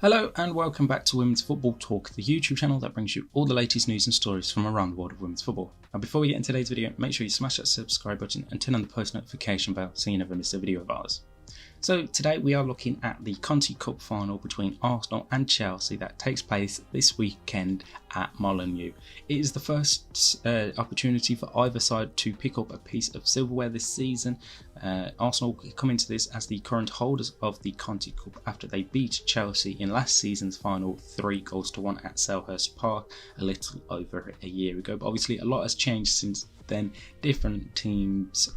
Hello and welcome back to Women's Football Talk, the YouTube channel that brings you all the latest news and stories from around the world of women's football. Now before we get into today's video, make sure you smash that subscribe button and turn on the post notification bell so you never miss a video of ours. So today we are looking at the Conti Cup final between Arsenal and Chelsea that takes place this weekend at Molineux. It is the first opportunity for either side to pick up a piece of silverware this season. Arsenal come into this as the current holders of the Conti Cup after they beat Chelsea in last season's final 3-1 at Selhurst Park a little over a year ago. But obviously a lot has changed since then. Different teams,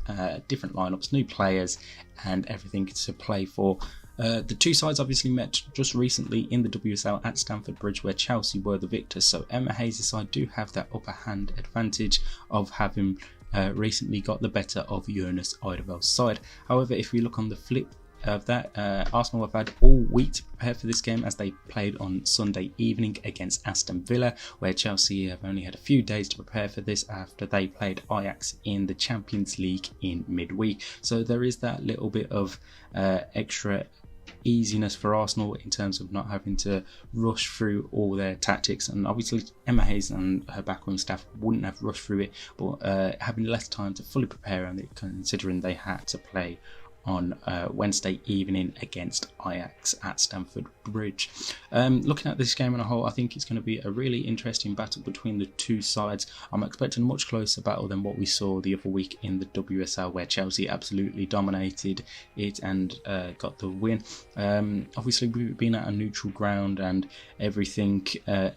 different lineups, new players and everything to play for. The two sides obviously met just recently in the WSL at Stamford Bridge where Chelsea were the victors, so Emma Hayes' side do have that upper hand advantage of having recently got the better of Jonas Eidevall's side. However, if we look on the flip of that, Arsenal have had all week to prepare for this game as they played on Sunday evening against Aston Villa, where Chelsea have only had a few days to prepare for this after they played Ajax in the Champions League in midweek. So there is that little bit of extra easiness for Arsenal in terms of not having to rush through all their tactics, and obviously Emma Hayes and her backroom staff wouldn't have rushed through it, but having less time to fully prepare on it considering they had to play on Wednesday evening against Ajax at Stamford Bridge. Looking at this game on a whole, I think it's going to be a really interesting battle between the two sides. I'm expecting a much closer battle than what we saw the other week in the WSL, where Chelsea absolutely dominated it and got the win. Obviously we've been at a neutral ground and everything,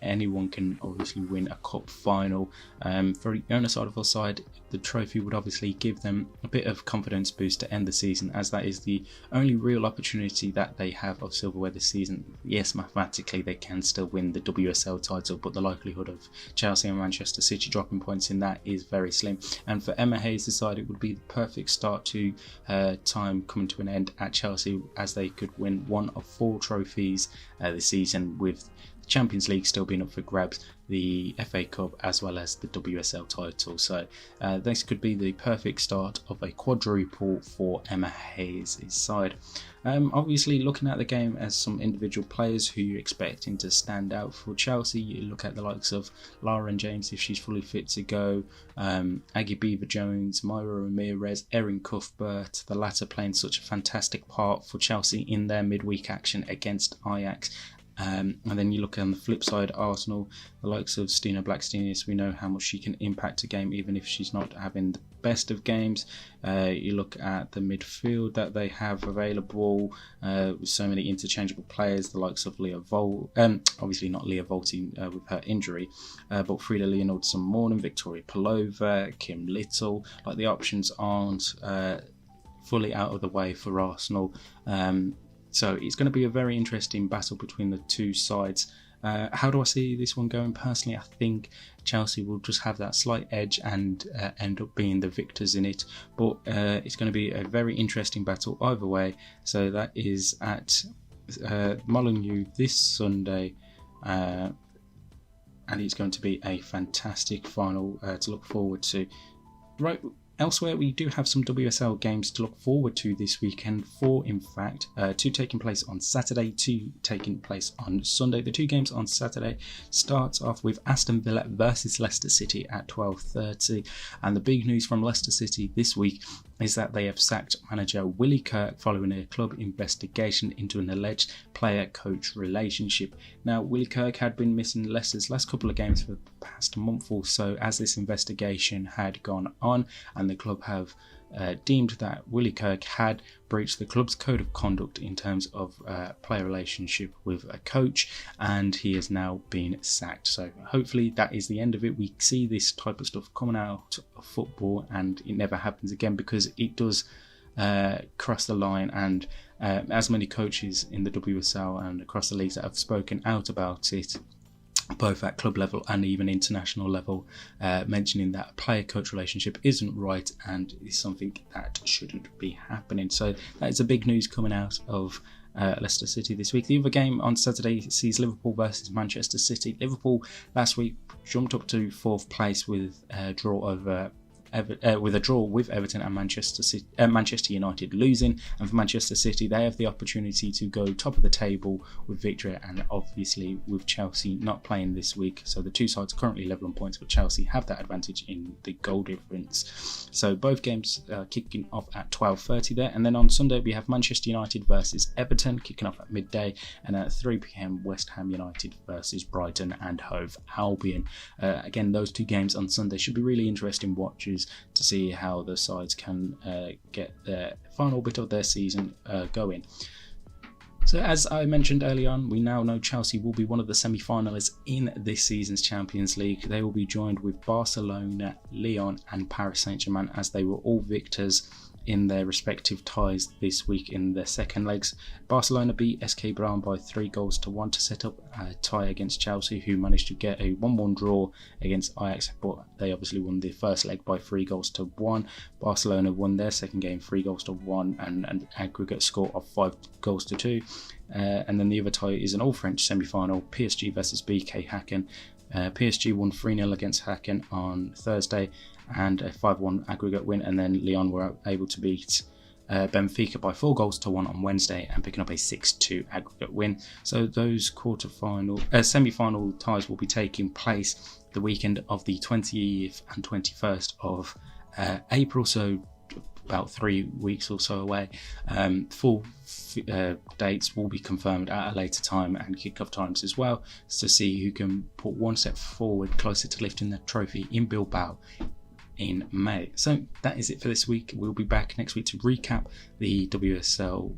anyone can obviously win a cup final. For Jonas Eidevall's side, the trophy would obviously give them a bit of confidence boost to end the season, as that is the only real opportunity that they have of silverware this season. Yes, mathematically they can still win the WSL title, but the likelihood of Chelsea and Manchester City dropping points in that is very slim. And for Emma Hayes' side, it would be the perfect start to her time coming to an end at Chelsea, as they could win one of 4 trophies this season, with the Champions League still being up for grabs, the FA Cup as well as the WSL title. So this could be the perfect start of a quadruple for Emma Hayes' side. Obviously looking at the game as some individual players who you're expecting to stand out for Chelsea, you look at the likes of Lauren James if she's fully fit to go, Aggie Beever-Jones, Myra Ramirez, Erin Cuthbert, the latter playing such a fantastic part for Chelsea in their midweek action against Ajax. And then you look on the flip side, Arsenal, the likes of Stina Blackstenius, we know how much she can impact a game even if she's not having the best of games. You look at the midfield that they have available with so many interchangeable players, the likes of Leah Volt, obviously not Leah Volti with her injury, but Frida Leonardson-Morning, Victoria Pelova, Kim Little. Like, the options aren't fully out of the way for Arsenal. So it's going to be a very interesting battle between the two sides. How do I see this one going? Personally, I think Chelsea will just have that slight edge and end up being the victors in it. But it's going to be a very interesting battle either way. So that is at Molineux this Sunday. And it's going to be a fantastic final to look forward to. Right. Elsewhere, we do have some WSL games to look forward to this weekend, 4 in fact, 2 taking place on Saturday, 2 taking place on Sunday. The 2 games on Saturday starts off with Aston Villa versus Leicester City at 12:30, and the big news from Leicester City this week is that they have sacked manager Willie Kirk following a club investigation into an alleged player-coach relationship. Now, Willie Kirk had been missing Leicester's last couple of games for the past month or so as this investigation had gone on, and the club have deemed that Willie Kirk had breached the club's code of conduct in terms of player relationship with a coach, and he has now been sacked. So hopefully that is the end of it. We see this type of stuff coming out of football and it never happens again, because it does cross the line, and as many coaches in the WSL and across the leagues that have spoken out about it, both at club level and even international level, mentioning that a player-coach relationship isn't right and is something that shouldn't be happening. So that is a big news coming out of Leicester City this week. The other game on Saturday sees Liverpool versus Manchester City. Liverpool last week jumped up to 4th place with a draw over with a draw with Everton and Manchester United losing. And for Manchester City, they have the opportunity to go top of the table with victory, and obviously with Chelsea not playing this week, so the two sides are currently level on points, but Chelsea have that advantage in the goal difference. So both games are kicking off at 12:30 there, and then on Sunday we have Manchester United versus Everton kicking off at midday, and at 3 p.m. West Ham United versus Brighton and Hove Albion. Again, those two games on Sunday should be really interesting watches to see how the sides can get their final bit of their season going. So as I mentioned early on, we now know Chelsea will be one of the semi-finalists in this season's Champions League. They will be joined with Barcelona, Lyon and Paris Saint-Germain, as they were all victors in their respective ties this week in their second legs. Barcelona beat SK Brown by 3-1 to set up a tie against Chelsea, who managed to get a 1-1 draw against Ajax, but they obviously won the first leg by 3-1. Barcelona won their second game 3-1 and an aggregate score of 5-2. And then the other tie is an all-French semi-final, PSG versus BK Häcken. PSG won 3-0 against Häcken on Thursday and a 5-1 aggregate win, and then Lyon were able to beat Benfica by 4-1 on Wednesday and picking up a 6-2 aggregate win. So those semi-final ties will be taking place the weekend of the 20th and 21st of April, so about 3 weeks or so away. Full dates will be confirmed at a later time, and kick-off times as well, to see who can put one step forward closer to lifting the trophy in Bilbao in May. So that is it for this week. We'll be back next week to recap the WSL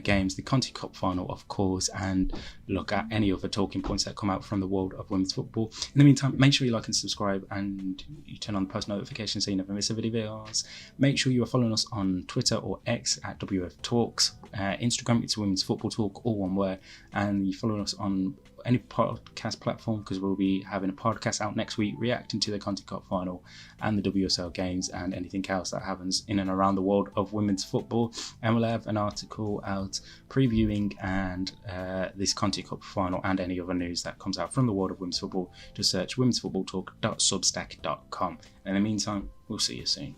games, the Conti Cup final of course, and look at any other talking points that come out from the world of women's football. In the meantime, make sure you like and subscribe, and you turn on the post notifications so you never miss a videos. Make sure you are following us on Twitter or X at WF Talks, Instagram it's Women's Football Talk, all one word, and you following us on any podcast platform, because we'll be having a podcast out next week reacting to the Conti Cup final and the WSL games and anything else that happens in and around the world of women's football. And we'll have an article out previewing and this Conti Cup final and any other news that comes out from the world of women's football. Just search womensfootballtalk.substack.com. In the meantime, we'll see you soon.